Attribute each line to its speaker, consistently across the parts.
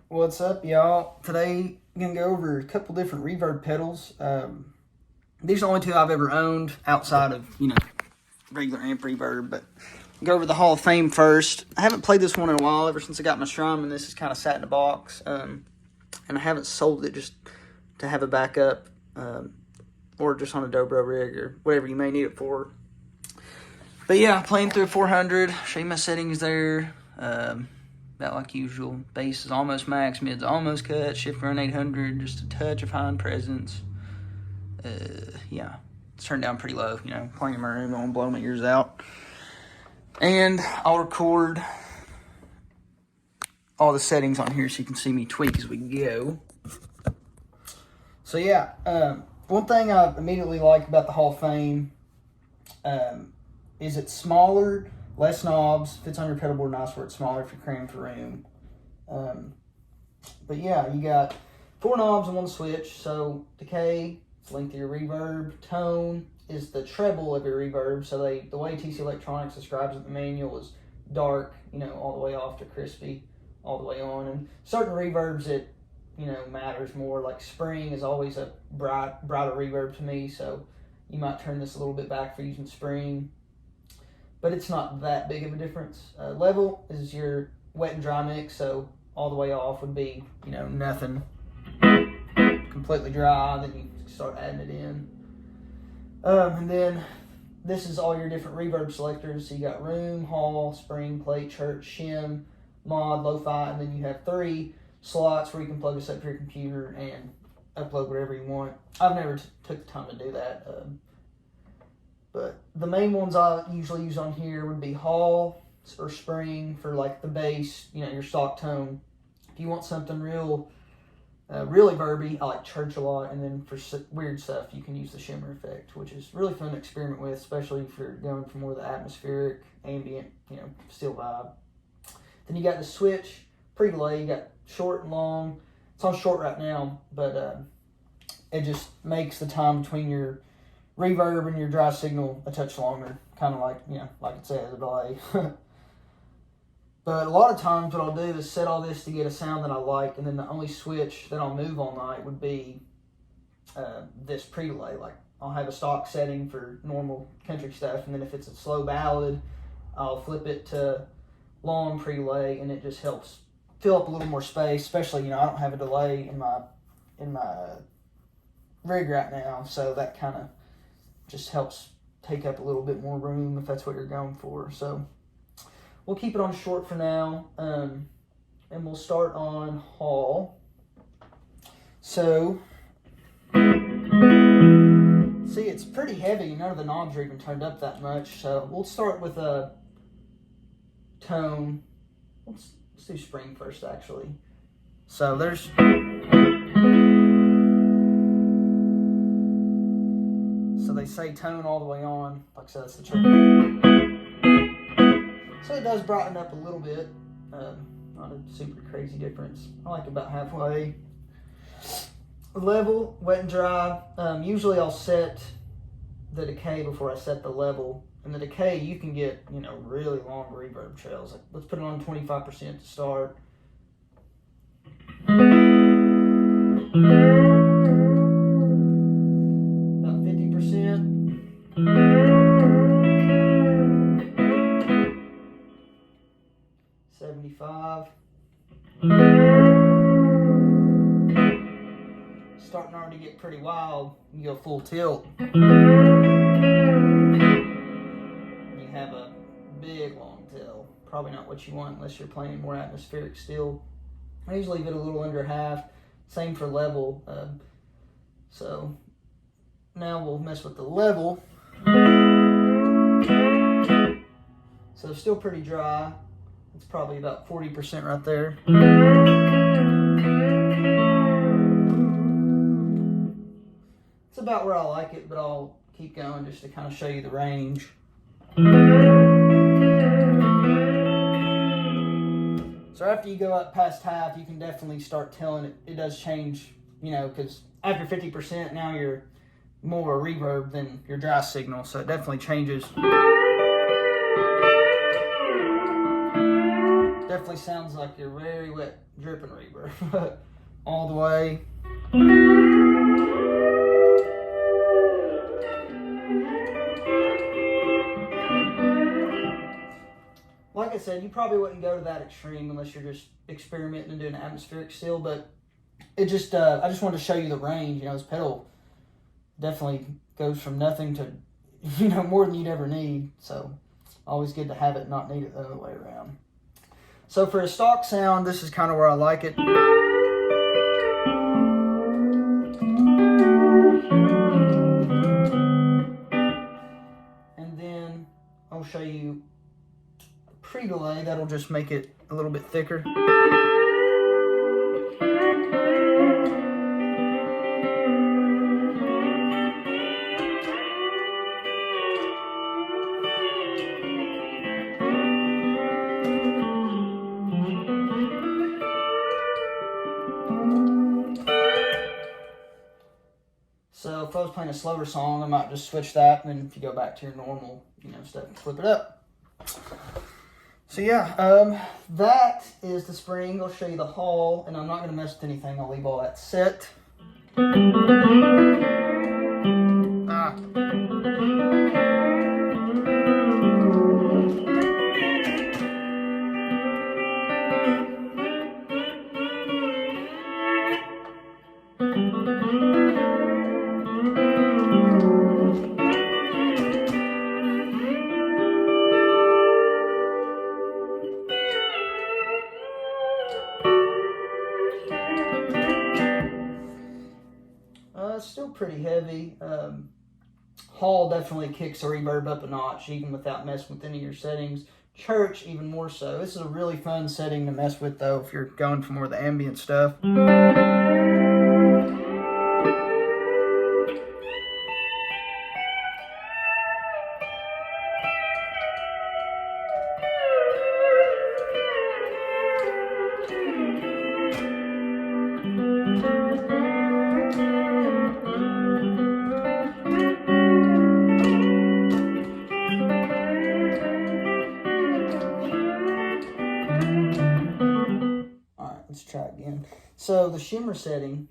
Speaker 1: What's up, y'all? Today, I'm going to go over a couple different reverb pedals. These are the only two I've ever owned outside of, regular amp reverb, but go over the Hall of Fame first. I haven't played this one in a while, ever since I got my Strymon. This is kind of sat in a box, and I haven't sold it just to have a backup, or just on a dobro rig, or whatever you may need it for. But yeah, playing through 400, show you my settings there. About like usual. Bass is almost max, mid's almost cut, shift around 800, just a touch of high end presence. Yeah, it's turned down pretty low, playing in my room, don't want to blow my ears out. And I'll record all the settings on here so you can see me tweak as we go. So yeah, one thing I immediately like about the Hall of Fame is it's smaller, less knobs, fits on your pedal board nice where it's smaller if you're crammed for room. But yeah, you got 4 knobs and 1 switch. So decay, it's length of your reverb. Tone is the treble of your reverb. So the way TC Electronics describes it in the manual is dark, all the way off to crispy, all the way on. And certain reverbs it, matters more. Like spring is always a brighter reverb to me. So you might turn this a little bit back for using spring. But it's not that big of a difference. Level is your wet and dry mix, so all the way off would be, nothing. Completely dry, then you start adding it in. And then this is all your different reverb selectors. So you got room, hall, spring, plate, church, shim, mod, lo-fi, and then you have 3 slots where you can plug this up to your computer and upload whatever you want. I've never took the time to do that. But the main ones I usually use on here would be hall or spring for like the bass, your stock tone. If you want something really verby, I like church a lot. And then for weird stuff, you can use the shimmer effect, which is really fun to experiment with, especially if you're going for more of the atmospheric, ambient, still vibe. Then you got the switch, pre-delay. You got short and long. It's on short right now, but it just makes the time between your reverb and your dry signal a touch longer, kind of like, like it says, a delay. But a lot of times what I'll do is set all this to get a sound that I like, and then the only switch that I'll move all night would be this pre-delay. Like, I'll have a stock setting for normal country stuff, and then if it's a slow ballad, I'll flip it to long pre-delay, and it just helps fill up a little more space, especially, I don't have a delay in my rig right now, so that kind of just helps take up a little bit more room if that's what you're going for. So we'll keep it on short for now, and we'll start on hall. So, see, it's pretty heavy. None of the knobs are even turned up that much. So we'll start with a tone. Let's do spring first, actually. So there's... So they say tone all the way on. Like I said, that's the trick. So it does brighten up a little bit. Not a super crazy difference. I like about halfway. Level, wet and dry. Usually I'll set the decay before I set the level. And the decay, you can get, really long reverb trails. Like, let's put it on 25% to start. About 50%. 75. Starting already to get pretty wild. You go full tilt. You have a big long tail. Probably not what you want unless you're playing more atmospheric still. I usually leave it a little under half. Same for level. So now we'll mess with the level. So it's still pretty dry. It's probably about 40% right there. It's about where I like it, but I'll keep going just to kind of show you the range. So after you go up past half, you can definitely start telling it does change, because after 50%, now you're more reverb than your dry signal, so it definitely changes. Definitely sounds like like your very wet dripping reverb. All the way. Like I said, you probably wouldn't go to that extreme unless you're just experimenting and doing atmospheric steel, but it just, I just wanted to show you the range. You know, this pedal definitely goes from nothing to, you know, more than you'd ever need. So always good to have it and not need it the other way around. So for a stock sound, this is kind of where I like it. And then I'll show you a pre-delay that'll just make it a little bit thicker. So if I was playing a slower song, I might just switch that, and then if you go back to your normal, you know, stuff, flip it up. So yeah, that is the spring. I'll show you the Hall, and I'm not going to mess with anything. I'll leave all that set. Still pretty heavy. Hall definitely kicks the reverb up a notch, even without messing with any of your settings. Church, even more so. This is a really fun setting to mess with, though, if you're going for more of the ambient stuff. Let's try again. So the shimmer setting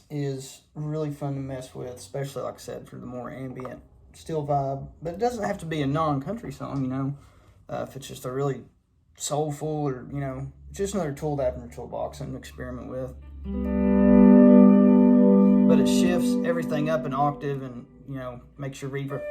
Speaker 1: is really fun to mess with, especially, like I said, for the more ambient steel vibe. But it doesn't have to be a non-country song, you know. If it's just a really soulful, or, you know, just another tool to have in your toolbox and experiment with. But it shifts everything up an octave and, you know, makes your reverb.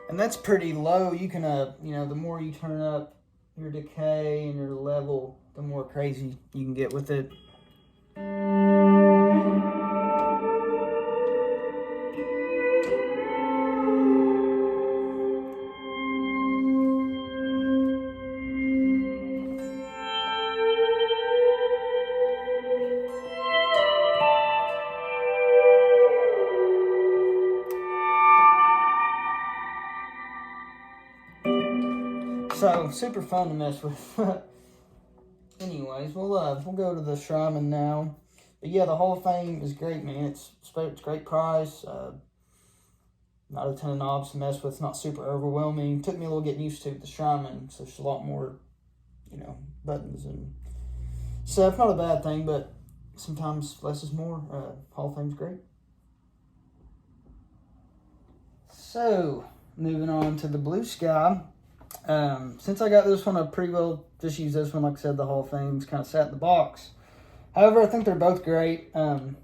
Speaker 1: And that's pretty low. You can, you know, the more you turn up your decay and your level, the more crazy you can get with it. So super fun to mess with. Anyways, we'll go to the Strymon now. But yeah, the Hall of Fame is great, man. It's great price. Not a ton of knobs to mess with. It's not super overwhelming. Took me a little getting used to the Strymon, so there's a lot more, you know, buttons and stuff. Not a bad thing, but sometimes less is more. Hall of Fame's great. So moving on to the BlueSky. Since I got this one, I pretty well just use this one. Like I said, the Hall of Fame's kind of sat in the box. However, I think they're both great. The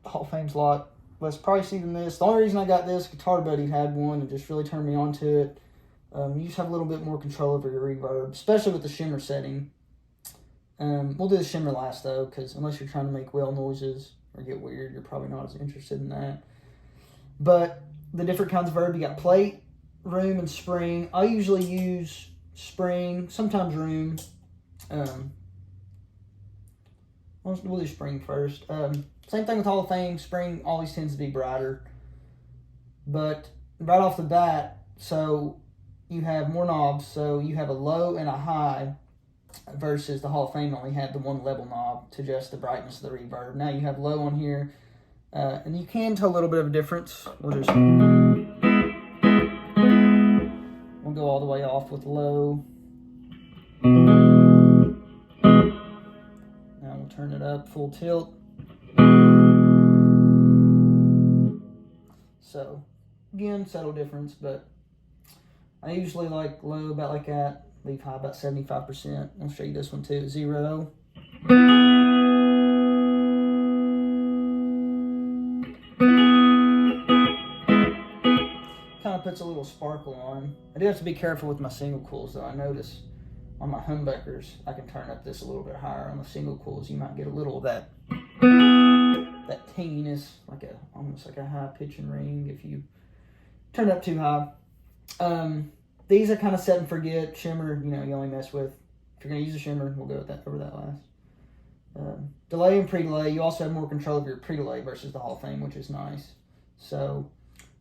Speaker 1: Hall of Fame's a lot less pricey than this. The only reason I got this, Guitar Buddy had one and just really turned me on to it. You just have a little bit more control over your reverb, especially with the shimmer setting. We'll do the shimmer last, though, because unless you're trying to make whale noises or get weird, you're probably not as interested in that. But the different kinds of verb, you got plate, room, and spring. I usually use spring, sometimes room. We'll do spring first. Same thing with Hall of Fame. Spring always tends to be brighter. But right off the bat, so you have more knobs. So you have a low and a high versus the Hall of Fame only had the one level knob to adjust the brightness of the reverb. Now you have low on here, and you can tell a little bit of a difference. We'll go all the way off with low. Now we'll turn it up full tilt. So again, subtle difference, but I usually like low about like that, leave high about 75%. I'll show you this one too, 0. Kind of puts a little sparkle on. I do have to be careful with my single coils though. I notice on my humbuckers, I can turn up this a little bit higher. On the single coils, you might get a little of that tinginess, almost like a high pitch and ring if you turn it up too high. These are kind of set and forget. Shimmer, you only mess with, if you're going to use a shimmer, we'll go with that over that last. Delay and pre-delay, you also have more control of your pre-delay versus the Hall of Fame, which is nice. So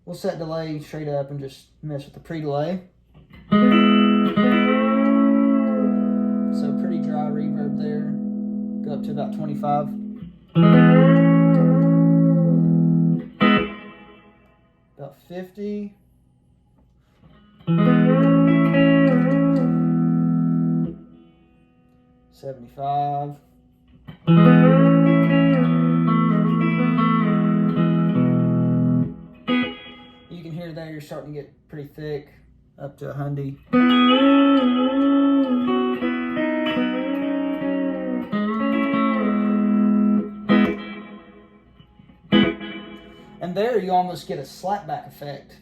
Speaker 1: we'll set delay straight up and just mess with the pre-delay. So pretty dry reverb there. Go up to about 25. About 50. 75. You can hear there you're starting to get pretty thick, up to 100. And there you almost get a slapback effect.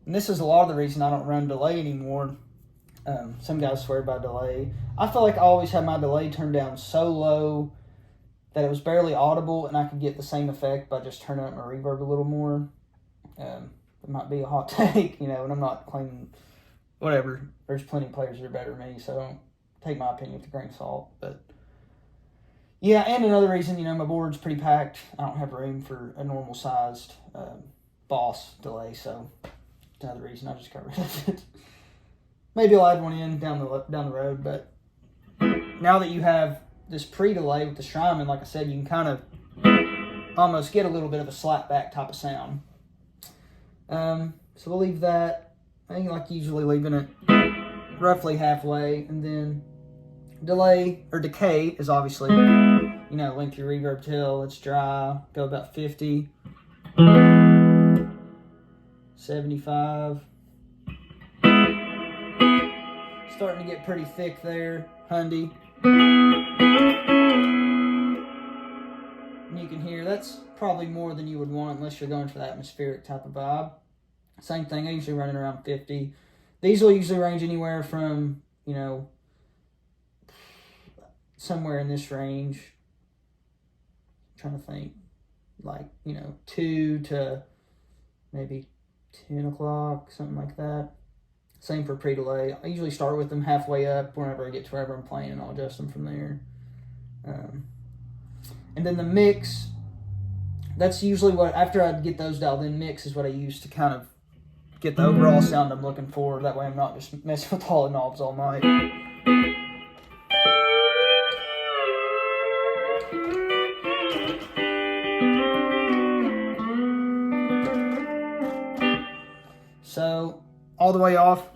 Speaker 1: And this is a lot of the reason I don't run delay anymore. Some guys swear by delay. I feel like I always had my delay turned down so low that it was barely audible, and I could get the same effect by just turning up my reverb a little more. It might be a hot take, and I'm not claiming whatever. There's plenty of players that are better than me, so don't take my opinion with a grain of salt. But yeah, and another reason, my board's pretty packed. I don't have room for a normal sized Boss delay, so that's another reason I just got rid of it. Maybe I'll add one in down the road, but now that you have this pre-delay with the Strymon, like I said, you can kind of almost get a little bit of a slapback type of sound. So we'll leave that, I think like usually leaving it roughly halfway, and then delay or decay is obviously, length your reverb till it's dry, go about 50, 75. Starting to get pretty thick there, 100. And you can hear that's probably more than you would want unless you're going for the atmospheric type of vibe. Same thing, I usually run it around 50. These will usually range anywhere from, somewhere in this range. I'm trying to think, like, 2 to maybe 10 o'clock, something like that. Same for pre-delay. I usually start with them halfway up whenever I get to wherever I'm playing, and I'll adjust them from there. And then the mix, that's usually what, after I get those dialed in, mix is what I use to kind of get the overall sound I'm looking for. That way I'm not just messing with all the knobs all night. So, all the way off,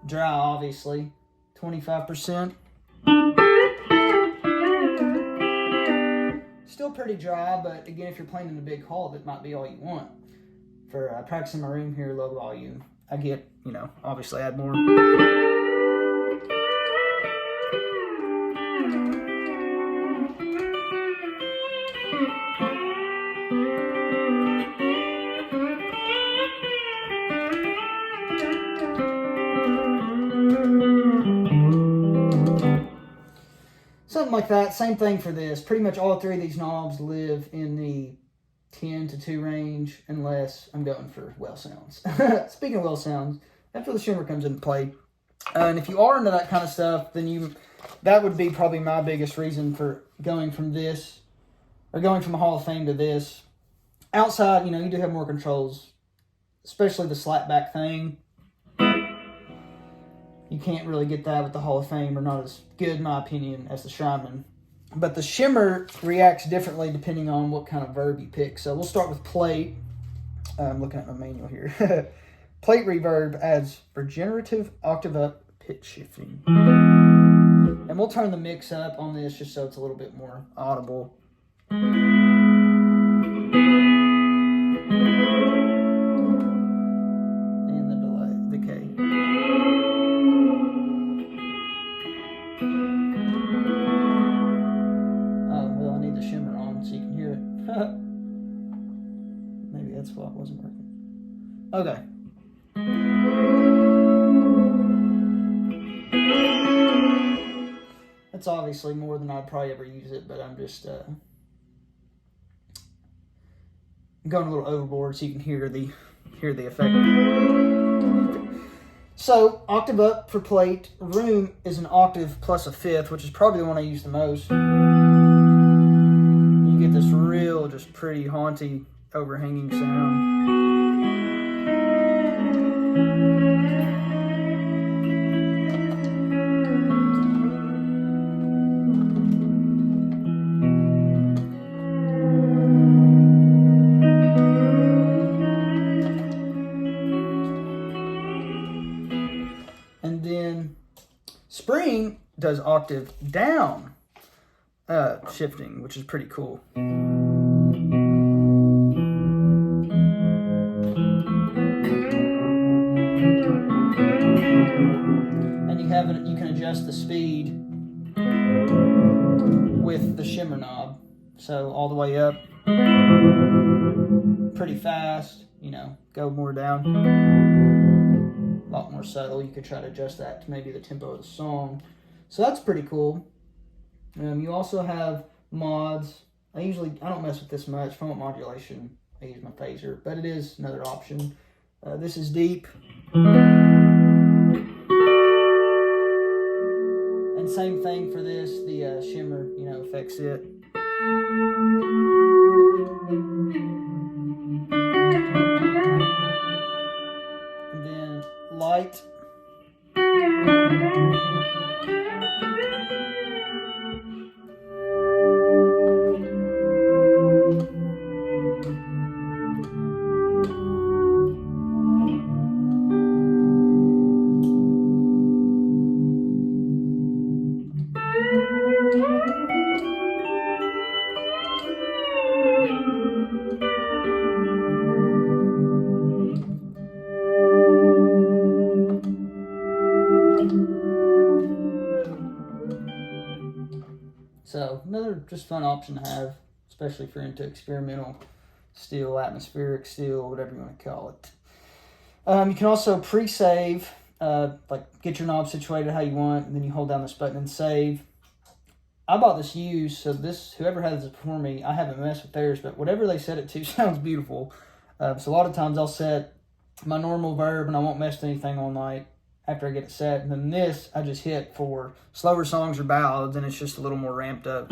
Speaker 1: dry obviously, 25%. Still pretty dry, but again, if you're playing in a big hall, that might be all you want. For practicing my room here, low volume, I get, obviously add more. Something like that. Same thing for this. Pretty much all three of these knobs live in the 10 to 2 range unless I'm going for well sounds. Speaking of well sounds, that's where the shimmer comes into play. And if you are into that kind of stuff, then you that would be probably my biggest reason for going from this, or going from a Hall of Fame to this. Outside, you know, you do have more controls, especially the slapback thing. You can't really get that with the Hall of Fame, or not as good, in my opinion, as the Strymon. But the shimmer reacts differently depending on what kind of verb you pick. So we'll start with plate. I'm looking at my manual here. Plate reverb adds regenerative octave up pitch shifting. And we'll turn the mix up on this just so it's a little bit more audible. And the delay, decay. Oh, well, I need the shimmer on so you can hear it. Maybe that's why it wasn't working. Okay. That's obviously more than I'd probably ever use it, but I'm just going a little overboard so you can hear the effect. So octave up for plate. Room is an octave plus a fifth, which is probably the one I use the most. You get this real, just pretty haunty, overhanging sound. And then Spring does octave down shifting, which is pretty cool. And you have it, you can adjust the speed with the shimmer knob. So all the way up, pretty fast, you know, go more down. A lot more subtle. You could try to adjust that to maybe the tempo of the song. So that's pretty cool. You also have mods. I don't mess with this much. If I want modulation, I use my phaser, but it is another option. This is deep. And same thing for this, the shimmer, you know, affects it. And then light. So another just fun option to have, especially if you're into experimental steel, atmospheric steel, whatever you want to call it. You can also pre-save, like get your knob situated how you want, and then you hold down this button and save. I bought this used, so this, whoever has it before me, I haven't messed with theirs, but whatever they set it to sounds beautiful. So a lot of times I'll set my normal verb and I won't mess with anything all night after I get it set. And then this, I just hit for slower songs or ballads, and it's just a little more ramped up.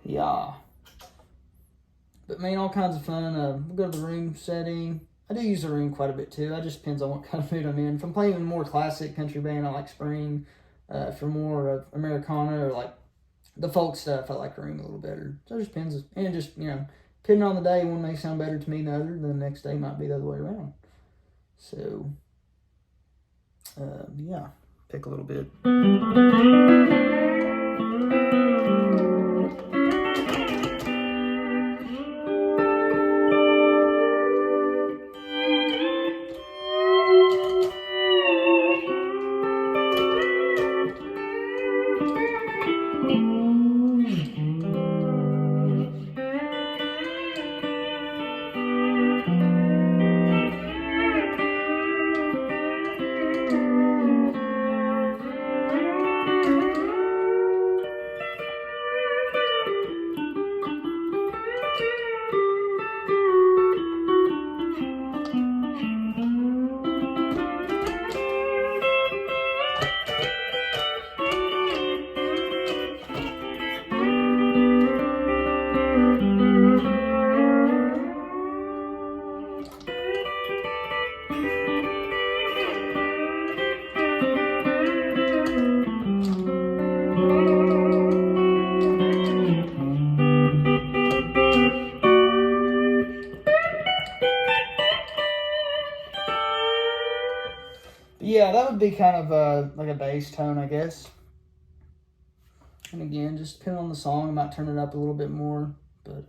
Speaker 1: Yeah. But man, all kinds of fun. We'll go to the room setting. I do use the room quite a bit too. It just depends on what kind of mood I'm in. If I'm playing a more classic country band, I like Spring. For more of Americana or like the folk stuff, I like the room a little better. So it just depends. And just, you know, depending on the day, one may sound better to me than the other. Then the next day might be the other way around. So, yeah, pick a little bit. would be kind of like a bass tone, I guess. And again, just depending on the song, I might turn it up a little bit more. But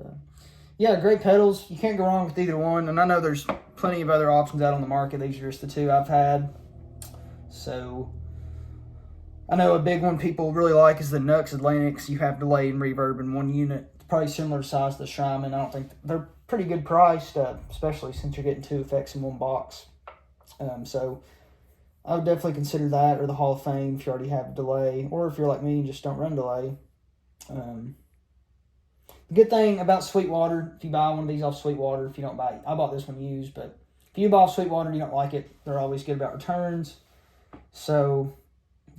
Speaker 1: yeah, great pedals. You can't go wrong with either one. And I know there's plenty of other options out on the market. These are just the two I've had. So I know a big one people really like is the Nux Atlantics. You have delay and reverb in one unit. It's probably similar size to the Strymon. I don't think they're pretty good priced, especially since you're getting 2 effects in one box. So I would definitely consider that, or the Hall of Fame if you already have a delay, or if you're like me and just don't run delay. The good thing about Sweetwater, if you buy one of these off Sweetwater, if you don't buy it, I bought this one used, but if you buy off Sweetwater and you don't like it, they're always good about returns. So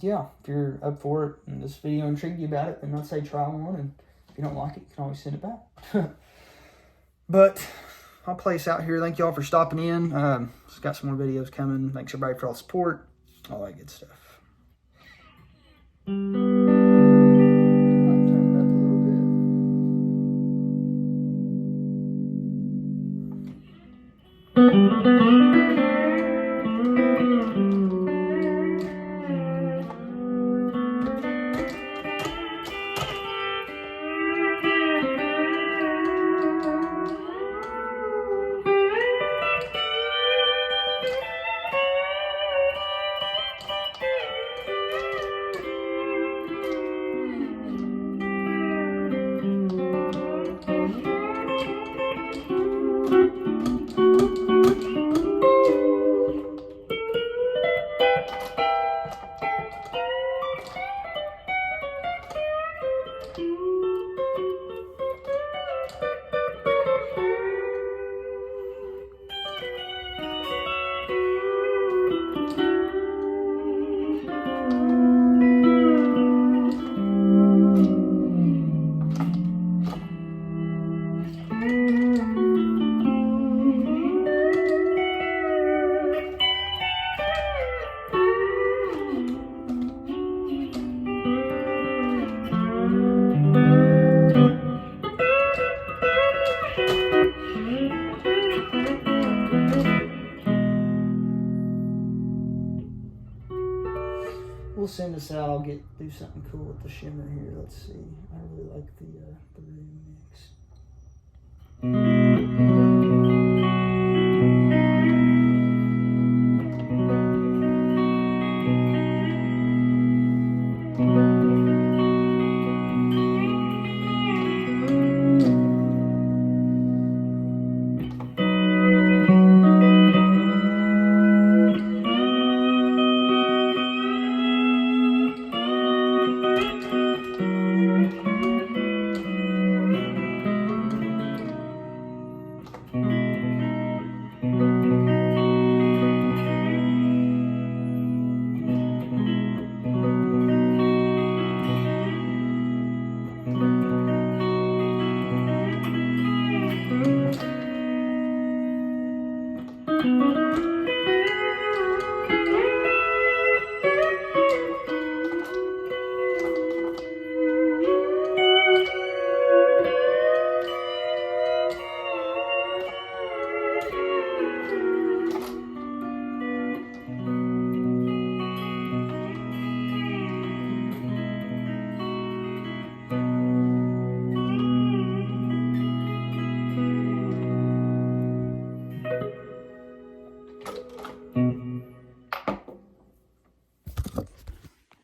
Speaker 1: yeah, if you're up for it and this video intrigued you about it, then I'd say try one, and if you don't like it, you can always send it back. But I'll play this out here. Thank y'all for stopping in. Just got some more videos coming. Thanks everybody for all the support, all that good stuff. We'll send this out. I'll do something cool with the shimmer here. Let's see. I really like the remix.